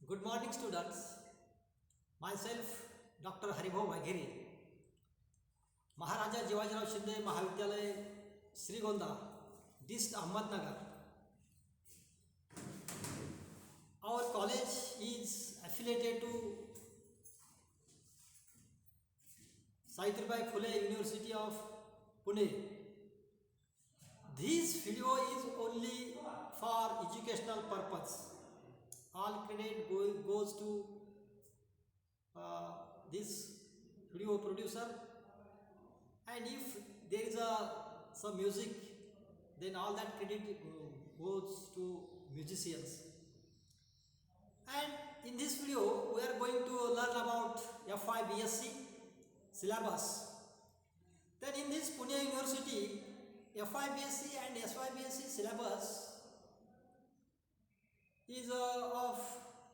Good morning, students. Myself, Dr. Haribhau Vagheri, Maharaja Jivajirao Shinde Mahavidyalay, Srigonda, Dist Ahmednagar. Our college is affiliated to Savitribai Phule University of Pune. This video is only for educational purpose. All credit goes to this video producer, and if there is some music, then all that credit goes to musicians. And in this video we are going to learn about FY BSc syllabus. Then in this Pune University, FY BSc and SY BSc syllabus is of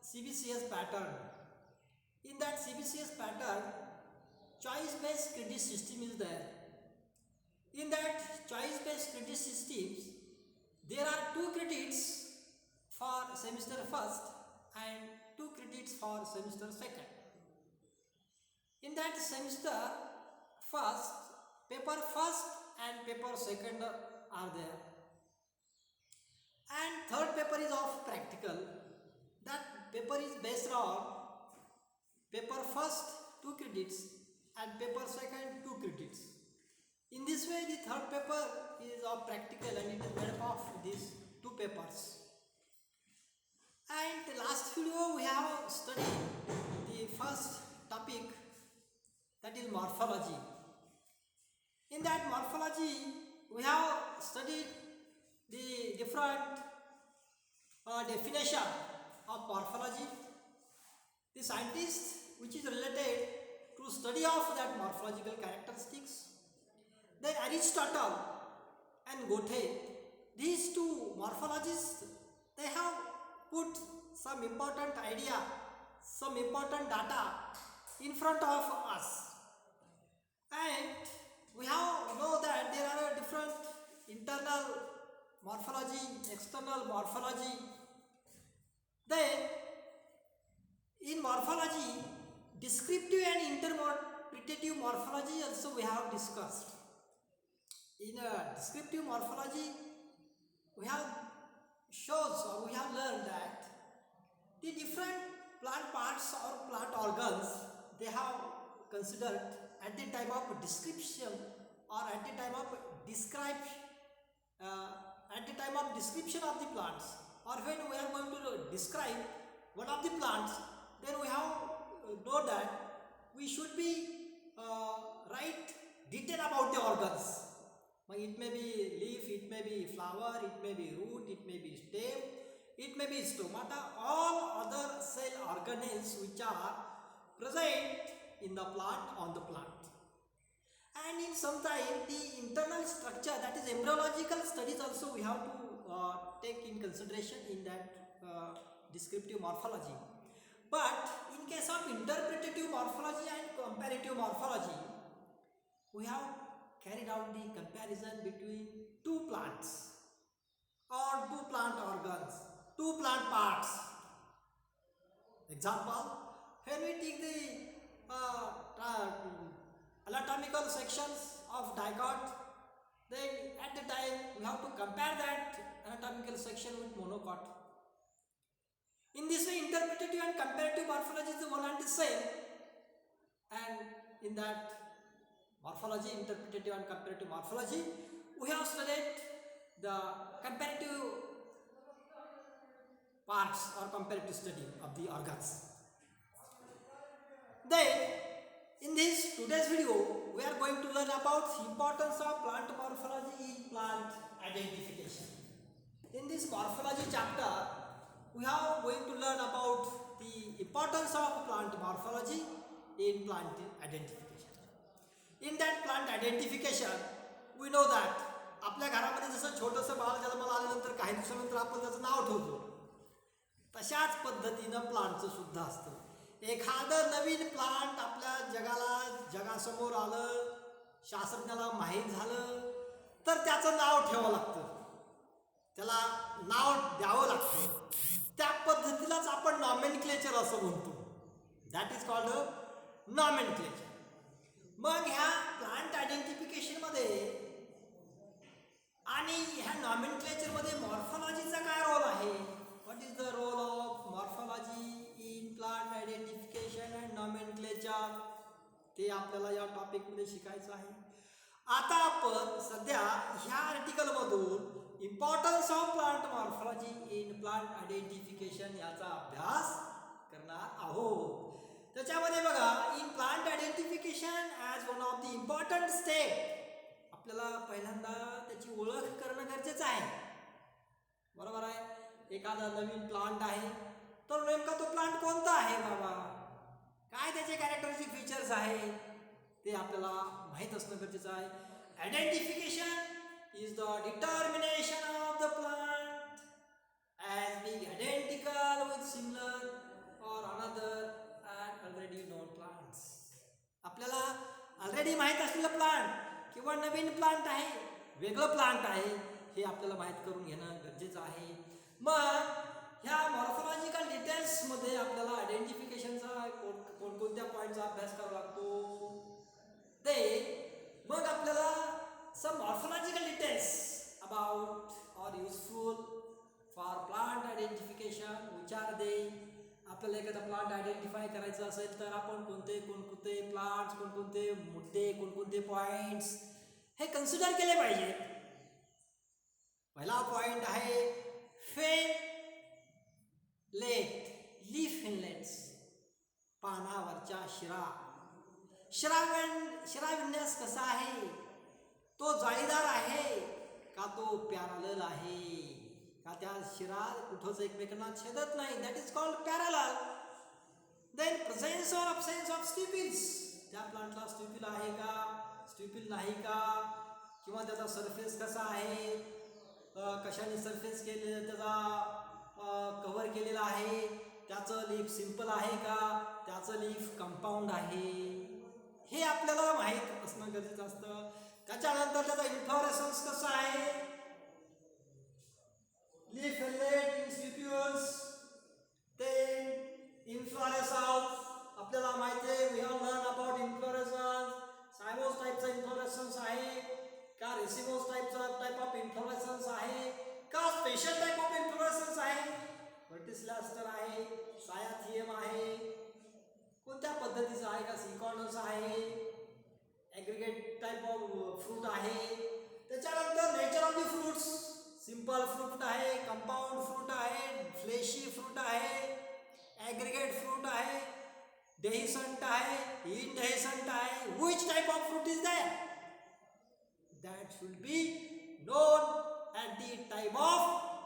CBCS pattern. In that CBCS pattern, choice-based credit system is there. In that choice-based credit systems, there are 2 credits for semester first and 2 credits for semester second. In that semester first, paper first and paper second are there. And third paper is of practical. That paper is based on paper first 2 credits and paper second 2 credits. In this way, the third paper is of practical and it is made up of these 2 papers. And the last video we have studied the first topic, that is morphology. In that morphology, we have studied the different definition of morphology. The scientist which is related to study of that morphological characteristics. Then Aristotle and Goethe, these 2 morphologists, they have put some important idea, some important data in front of us. And we have know that there are different internal morphology, external morphology. Then in morphology, descriptive and interpretative morphology also we have discussed. In descriptive morphology, we have learned that the different plant parts or plant organs, they have considered at the time of description or at the time of description of the plants, or when we are going to describe one of the plants, then we have know that we should be write detail about the organs. It may be leaf, it may be flower, it may be root, it may be stem, it may be stomata, all other cell organelles which are present in the plant, on the plant. And in some time the internal structure, that is embryological studies also we have to take in consideration in that descriptive morphology. But in case of interpretative morphology and comparative morphology, we have carried out the comparison between 2 plants or 2 plant organs, 2 plant parts. Example, when we take the anatomical sections of dicot, then at the time we have to compare that anatomical section with monocot. In this way, interpretative and comparative morphology is one and the same. And in that morphology, interpretative and comparative morphology, we have studied the comparative parts or comparative study of the organs. Then in this today's video, we are going to learn about the importance of plant morphology in plant identification. In this morphology chapter, we are going to learn about the importance of plant morphology in plant identification. In that plant identification, we know that आपल्या घरामध्ये जसं छोटंसं बाळ जन्माला आल्यानंतर काही दिवसानंतर आपण त्याचं नाव ठेवतो, तशाच पद्धतीनं प्लांटचं सुद्धा असतं. एखादं नवीन प्लांट आपल्या जगासमोर आलं, शास्त्रज्ञाला माहीत झालं, तर त्याचं नाव ठेवावं लागतं, त्याला नाव द्यावं लागतं. त्या पद्धतीलाच आपण नॉमेनक्लेचर म्हणतो. That is called nomenclature. मग ह्या प्लांट आयडेंटिफिकेशनमध्ये आणि ह्या नॉमेनक्लेचरमध्ये मॉर्फॉलॉजीचा काय रोल आहे? What is the role of morphology in plant identification and nomenclature? ते आपल्याला या टॉपिकमध्ये शिकायचं आहे. आता आपण सध्या ह्या आर्टिकलमधून importance of plant morphology in plant identification याचा अभ्यास करणार आहोत. त्याच्यामध्ये बघा, in plant identification as one of the important step आपल्याला पहिल्यांदा त्याची ओळख करणं गरजेचं आहे. बरोबर आहे. एखादा नवीन प्लांट आहे तर नेमका तो प्लांट कोणता आहे बाबा, काय त्याचे कॅरेक्टरिस्टिक फीचर्स आहे ते आपल्याला माहीत असणं गरजेचं आहे. Identification is the determination of the plant as being identical with similar or another and already known plants. आपल्याला ऑलरेडी माहीत असलेलं प्लांट किंवा नवीन प्लांट आहे, वेगळं प्लांट आहे, हे आपल्याला माहीत करून घेणं गरजेचं आहे. मग ह्या मॉर्फॉलॉजिकल डिटेल्समध्ये आपल्याला आयडेंटिफिकेशनचा कोणकोणत्या पॉईंटचा अभ्यास करावा लागतो ते मग आपल्याला some morphological details about or useful for plant identification. विचार दे, आपल्याला एखादा प्लांट आयडेंटिफाय करायचं असेल तर आपण कोणते प्लांट्स, कोणकोणते मुद्दे, कोणकोणते पॉईंट्स हे कन्सिडर केले पाहिजे. पहिला पॉईंट आहे फेन लेट, लीफ इनलेट्स, पानावरच्या शिरा. शिराविन्यास कसा आहे? तो जाळीदार आहे का तो पॅरलल आहे, का त्या शिरा कुठंच एकमेकांना छेदत नाही? That is called parallel. Then presence और अब्सेन्स ऑफ स्टिपिल्स, त्या प्लांटला स्टिपिल आहे का, स्टिपिल नाही का, किंवा त्याचा सरफेस कसा आहे, कशाने सरफेस केलेलं, त्याचा कव्हर केलेला आहे, त्याचं लीफ सिंपल आहे का, त्याचं लीफ कंपाऊंड आहे, हे आपल्याला माहीत असणं गरजेचं असतं. त्याच्यानंतर त्याचा इन्फ्लोरेसन्स कसा आहे, लीफ इनलेट इन स्टिप्युल्स, ते इन्फ्लोरेसन्स आपल्याला माहिती आहे. We have learn about inflorescence. Cymose टाईपचा इन्फ्लोरेसन्स आहे का, रेसिमोस टाईप ऑफ इन्फ्लोरेसन्स आहे का, स्पेशल टाईप ऑफ इन्फ्लोरेसन्स आहे, व्हर्टिसिलास्टर आहे, सायाथियम आहे, कोणत्या पद्धतीचा आहे का, सिकॉर्डस आहे, ॲग्रिगेट टाईप ऑफ फ्रूट आहे. त्याच्यानंतर nature of the fruits, simple fruit आहे, कंपाऊंड फ्रूट आहे, फ्लेशी फ्रूट आहे, ॲग्रिगेट फ्रूट आहे, डेहिसंट आहे, इनडेहिसंट आहे. Which type of fruit is that? That should be known at the time of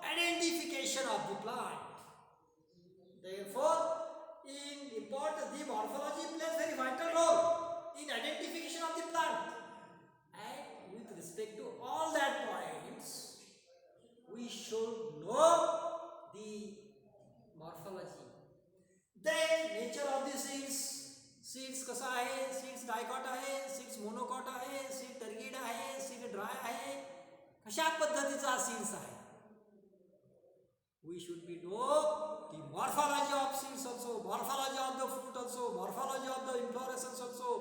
identification of the plant. Therefore, the morphology plays very vital role in identification of the plant. And with respect to all that points, we should know the morphology. Then nature of the seeds. Seeds कसा आहे, seeds dicot आहे, seeds monocot आहे, seed turgid आहे, seed dry आहे, कशा पद्धतीचा seeds आहे. We should be know the morphology of seeds also, morphology of the fruit also, morphology of the inflorescence also,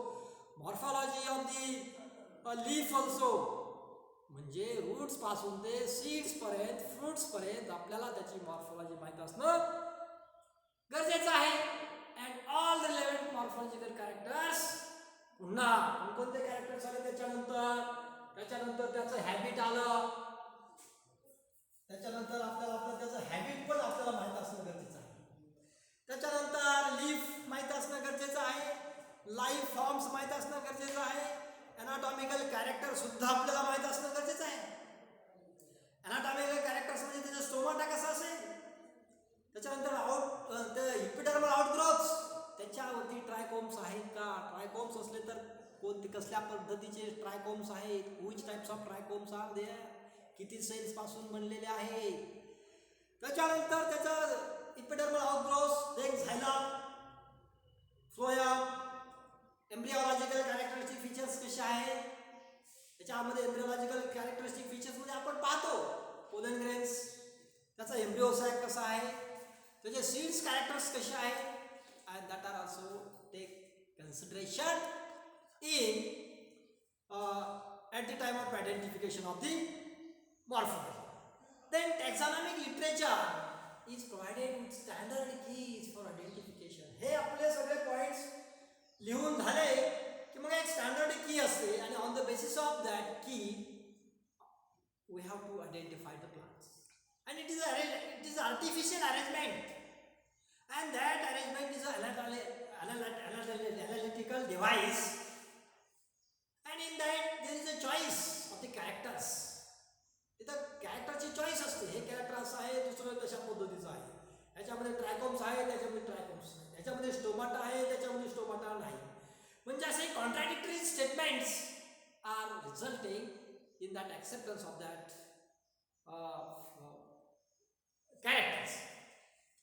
morphology of the leaf also. म्हणजे roots पासून ते seeds पर्यंत, fruits पर्यंत आपल्याला त्याची मॉर्फॉलॉजी माहित असणं गरजेचं आहे. And all the relevant morphological characters. पुन्हा कोणते कॅरेक्टर्स आले त्याच्यानंतर त्याचं हॅबिट आलं, त्याच्यानंतर आपल्याला त्याचं हॅबिट पण आपल्याला माहित असणं गरजेचं आहे. त्याच्यानंतर लीफ माहित असणं गरजेचं आहे, लाईफ फॉर्म्स माहित असणं गरजेचं आहे, एनाटॉमिकल कॅरेक्टर सुद्धा आपल्याला माहित असणं गरजेचं आहे. एनाटॉमिकल कॅरेक्टर्स म्हणजे त्याचा स्टोमाटा कसा असेल, त्याच्यानंतर इपिडर्मल आउटग्रोथ्स, त्याच्यावरती ट्रायकोम्स आहेत का, ट्रायकोम्स असले तर कोणते, कसल्या पद्धतीचे ट्रायकोम्स आहेत, which types of trichomes are there, किती सेल्स पासून बनलेले आहेत. त्याच्यानंतर त्याचं epidermal outgrowths, then xylem, phloem, embryological characteristic features कसे आहेत. त्याच्यामध्ये एम्ब्रिओलॉजिकल कॅरेक्टरिस्टिक फीचर्समध्ये आपण पाहतो पोलन ग्रेन्स, त्याचा एम्ब्रिओ सॅक कसा आहे, त्याचे सीड्स कॅरेक्टर्स कसे आहेत, and that are also take consideration in at the time of identification of the morphology. Then taxonomic literature is provided with standard keys for identification. हे आपले सगळे points लिहून झाले की मग एक स्टँडर्ड की असते आणि on the basis of that की we have to identify the plants, and it is artificial arrangement, and that arrangement is an analytical device, and in that there is a choice of the characters. इथं कॅरेक्टरची choice असते. हे character असं आहे, दुसरं तशा पद्धतीचं आहे, ह्याच्यामध्ये ट्रायकोम्स आहे, त्याच्यामध्ये ट्रायकोम्स नाही, ह्याच्यामध्ये स्टोमाटा आहे, त्याच्यामध्ये स्टोमाटा नाही. म्हणजे असे contradictory statements are resulting in that acceptance of that characters.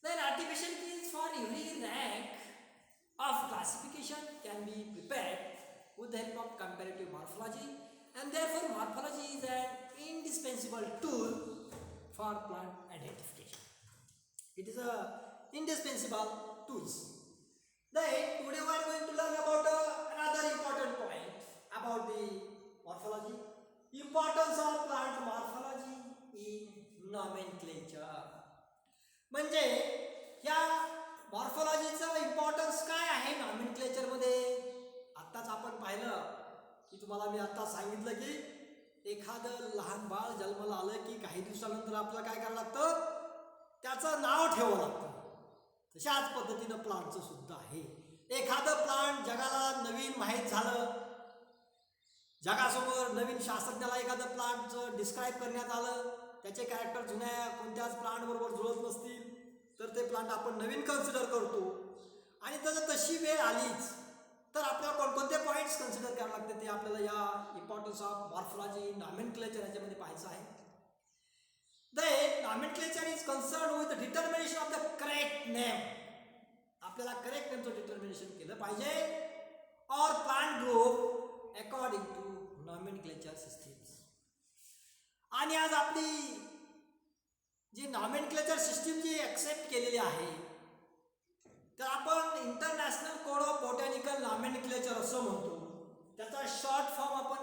Then artificial keys for every rank of classification can be prepared with the help of comparative morphology, and therefore morphology is an indispensable tool for plant identification. It is a indispensable tools. Then today we are going to learn about another important point about the morphology. Importance of plant morphology in nomenclature. म्हणजे या मॉर्फॉलॉजीचं importance काय आहे nomenclature मध्ये. आत्ताच आपण पाहिलं की तुम्हाला मी आता सांगितलं की एखादं लहान बाळ जन्माला आलं की काही दिवसानंतर आपल्याला काय करावं लागतं, त्याचं नाव ठेवावं लागतं. तशाच पद्धतीनं प्लांटचं सुद्धा आहे. एखादं प्लांट जगाला नवीन माहीत झालं, जगासमोर नवीन शास्त्रज्ञाला एखादं प्लांटचं डिस्क्राईब करण्यात आलं, त्याचे कॅरेक्टर जुन्या कोणत्याच प्लांट बरोबर जुळत नसतील तर ते प्लांट आपण नवीन कन्सिडर करतो. आणि जर तशी वेळ आलीच तर आपल्याला कोणकोणते पॉईंट्स कन्सिडर करावे लागते ते आपल्याला या इम्पॉर्टन्स ऑफ मॉर्फॉलॉजी नॉमेनक्लेचर याच्यामध्ये पाहायचं आहे. The nomenclature is concern with determination of the correct name. आपल्याला करेक्ट नेमचं डिटर्मिनेशन केलं पाहिजे और plant group according to nomenclature systems. आणि आज आपली जी नॉमेनक्लेचर सिस्टीम जी ॲक्सेप्ट केलेली आहे तर आपण international code of botanical nomenclature असं म्हणतो. त्याचा शॉर्ट फॉर्म आपण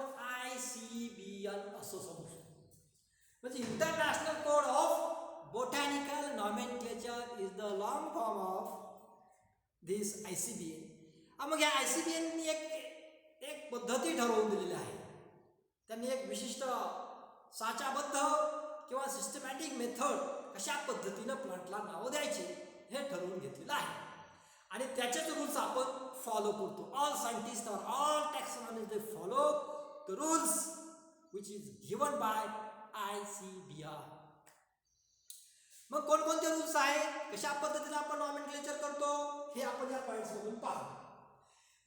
ICBN असं समजतो. म्हणजे international code of botanical nomenclature is the long form of this ICBN. मग या ICBN एक पद्धती ठरवून दिलेली आहे. त्यांनी एक विशिष्ट साचाबद्ध किंवा सिस्टमॅटिक मेथड कशा पद्धतीनं प्लांटला नावं द्यायचे हे ठरवून घेतलेलं आहे आणि त्याचेच रूल्स आपण फॉलो करतो. All scientist or all taxonomist they follow the rules which is given by ICBN. मग कोणकोणते रूल्स आहेत, कशा पद्धतीने आपण नॉमेनक्लेचर करतो हे आपण या पॉईंट्समधून पाहू.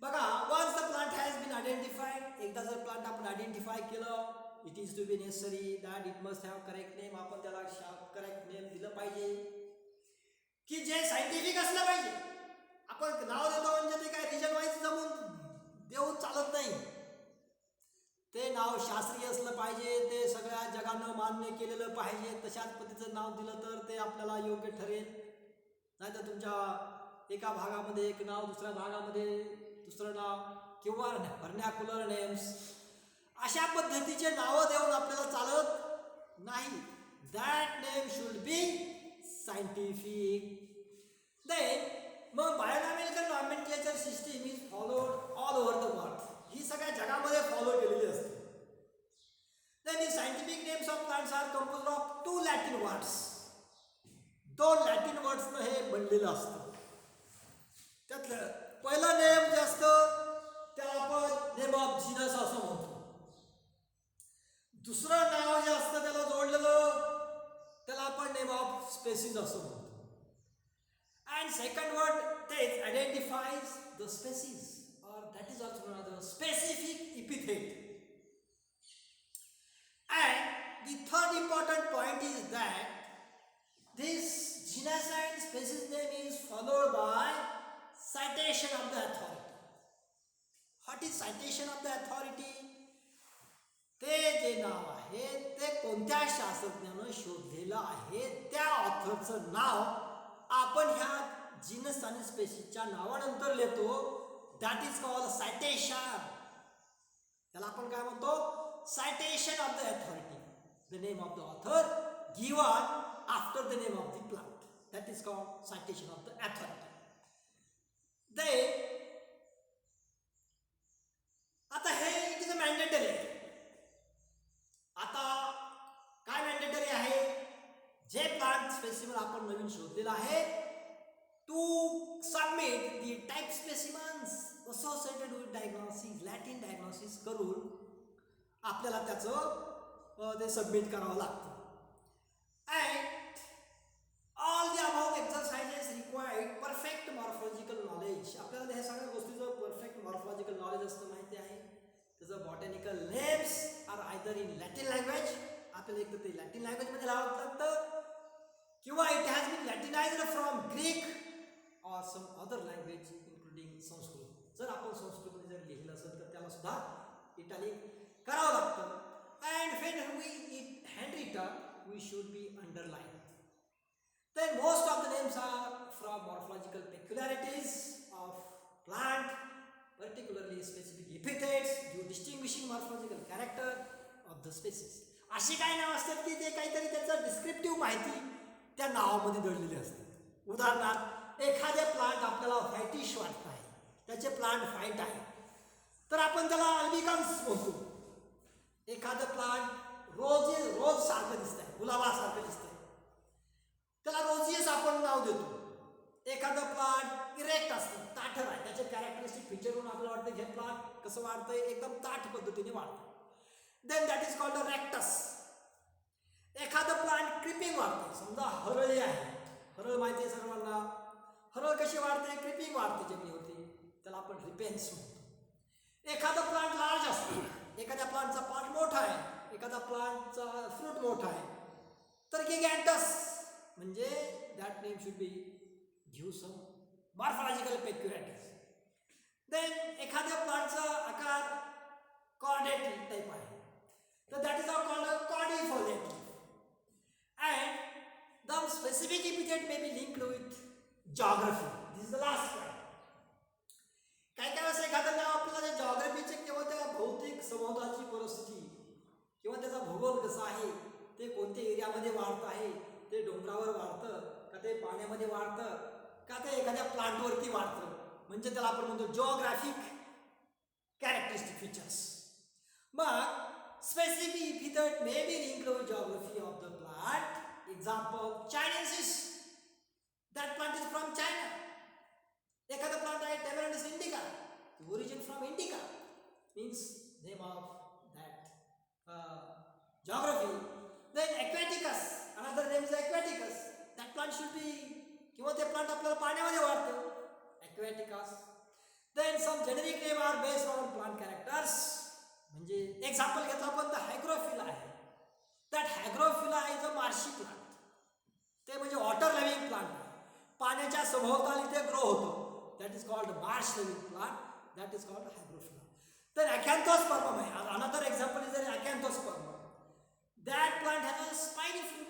बघा, once the plant has been identified, एकदा जर प्लांट आपण आयडेंटिफाय केलं, it is to be necessary that it must have correct name. आपण त्याला करेक्ट नेम दिलं पाहिजे की जे सायंटिफिक असलं पाहिजे. आपण नाव देतो म्हणजे ते काय रिजन वाईज जमून देऊन चालत नाही. ते नाव शास्त्रीय असलं पाहिजे, ते सगळ्या जगानं मान्य केलेलं पाहिजे. तशाच पद्धतीचं नाव दिलं तर ते आपल्याला योग्य ठरेल. नाहीतर तुमच्या एका भागामध्ये एक नाव, दुसऱ्या भागामध्ये दुसरं नाव किंवा व्हर्नॅक्युलर नेम्स अशा पद्धतीचे नावं देऊन आपल्याला चालत नाही. That name should be scientific. Then मग binomial nomenclature system is followed all over the world. ही सगळ्या जगामध्ये फॉलो केलेली असते. Then the scientific names of plants are composed of 2 Latin words. 2 Latin वर्ड्सनं हे बनलेलं असतं. त्यातलं पहिलं नेम जे असतं त्याला आपण नेम ऑफ जीनस असं म्हणतो. दुसरं नाव जे असतं त्याला जोडलेलं त्याला आपण नेम ऑफ स्पेसीज असं म्हणतो. अँड सेकंड वर्ड तेच identifies the species or that is also known as a specific epithet. And the third important point is that this genus and species name is followed by citation of the authority. What is citation of the authority? ते जे नाव आहे ते कोणत्या शास्त्रज्ञानं शोधलेलं आहे त्या ऑथरचं नाव आपण ह्या genus आणि स्पेसिसच्या नावानंतर लिहितो, दॅट इज कॉल्ड सायटेशन. त्याला आपण काय म्हणतो? Citation of the authority. The name of the author given after the name of the plant. That is called citation of the authority. आता हे इट इज अ मॅन्डेटरी आहे. आता काय mandatory आहे? जे प्लांट स्पेसिमन आपण नवीन शोधलेला आहे, to submit the type specimens associated with diagnosis, Latin diagnosis करून आपल्याला त्याचं ते सबमिट करावं लागतं. And all the about exercises required perfect morphological knowledge. आपल्याला ह्या सगळ्या गोष्टीचं परफेक्ट मॉर्फॉलॉजिकल नॉलेज असतं, माहिती आहे. त्याचं botanical names are either in Latin language, आपल्याला एक तर ते लॅटिन लँग्वेजमध्ये लावावं लागतं, किंवा it has been Latinised from Greek or some other language including Sanskrit. जर आपण संस्कृतमध्ये जर लिहिलं असेल तर त्याला सुद्धा इटालिक करावं लागतं. And when we it hand written we should be underline. Then most of the names are from morphological peculiarities of plant, particularly specific epithets due distinguishing morphological character of the species. अशी काही नाव असतात की ते काहीतरी त्याचं descriptive माहिती त्या नावामध्ये दडलेली असते. उदाहरणार्थ, एखादे प्लांट आपल्याला व्हाईटिश वाटत आहे, त्याचे प्लांट व्हाईट आहे, तर आपण त्याला अल्बिकन्स म्हणतो. एखादं प्लांट रोज सारखं दिसत आहे, गुलाबासारखं दिसतंय, त्याला रोजियस आपण नाव देतो. एखादं प्लांट इरेक्ट असतं, ताठर आहे, त्याचे कॅरेक्टरिस्टिक फीचरवरून आपल्याला वाटतं हे प्लांट कसं वाढतंय, एकदम ताठ पद्धतीने वाढतं. Then that is called a rectus. एखादं प्लांट क्रिपिंग वाढते, समजा हरळी आहे, हरळ माहिती आहे सर्वांना. हरळ कशी वाढते? क्रिपिंग वाढते जमिनीवरती, त्याला आपण रिपेन्स म्हणतो. एखादं प्लांट लार्ज असतं, एखाद्या प्लांटचा पार्ट मोठा आहे, एखाद्या प्लांटचा फ्रूट मोठा आहे, तर गिगॅन्टस म्हणजे that name should be give some morphological peculiarities. Then एखाद्या प्लांटचा आकार कॉर्डेट टाईप आहे, तर that is called cordifoliate. And the specific epithet may be linked with geography. This is the last point. काही वेळेस एखादं नाव आपल्याला जॉग्राफीचे किंवा त्या भौतिक सभोवताची परिस्थिती किंवा त्याचा भूगोल कसा आहे, ते कोणत्या एरियामध्ये वाढत आहे, ते डोंगरावर वाढतं का, ते पाण्यामध्ये वाढतं का, ते एखाद्या प्लांटवरती वाढतं, म्हणजे त्याला आपण म्हणतो जिओग्राफिक कॅरेक्टरिस्टिक फीचर्स. मग specific epithet may be linked with geography of the plant. Example, chinensis, that plant is from China. एखादा प्लांट आहे Tamarindus indica, origin from indica, means name of that geography. Then aquaticus, another name is aquaticus. That plant should be, किंवा ते plant आपल्याला पाण्यामध्ये वाढतं, aquaticus. Then some generic name are based on plant characters. म्हणजे example घेतलं आपण तर Hygrophila आहे. That Hygrophila is a marshy plant. ते म्हणजे वॉटर लिव्हिंग प्लांट आहे, पाण्याच्या सभोवताली ते ग्रो होतं. That is called marsh living plant. That is called Hygrophila. तर अॅकॅन्थोस्पर्मम आहे, another example is Acanthospermum. That plant has a spiny fruit.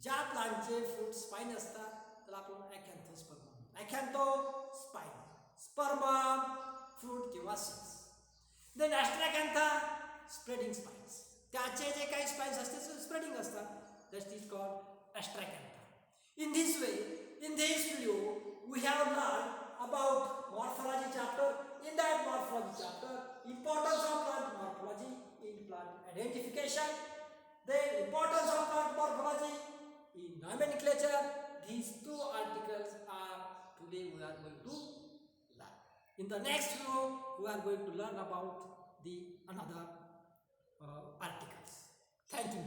ज्या प्लांटचे फ्रूट स्पाइन असतात त्याला आपण Acanthospermum. Acantho spine, spermum fruit किंवा seeds. Then Astracantha spreading spines. त्याचे जे काही स्पाइन्स असतात ते स्प्रेडिंग असतात. That is called Astracantha. In this way, in this video, we have learned about morphology chapter. In that morphology chapter, importance of plant morphology in plant identification, the importance of plant morphology in nomenclature. These two articles are today we are going to learn. In the next video, we are going to learn about the another articles. Thank you.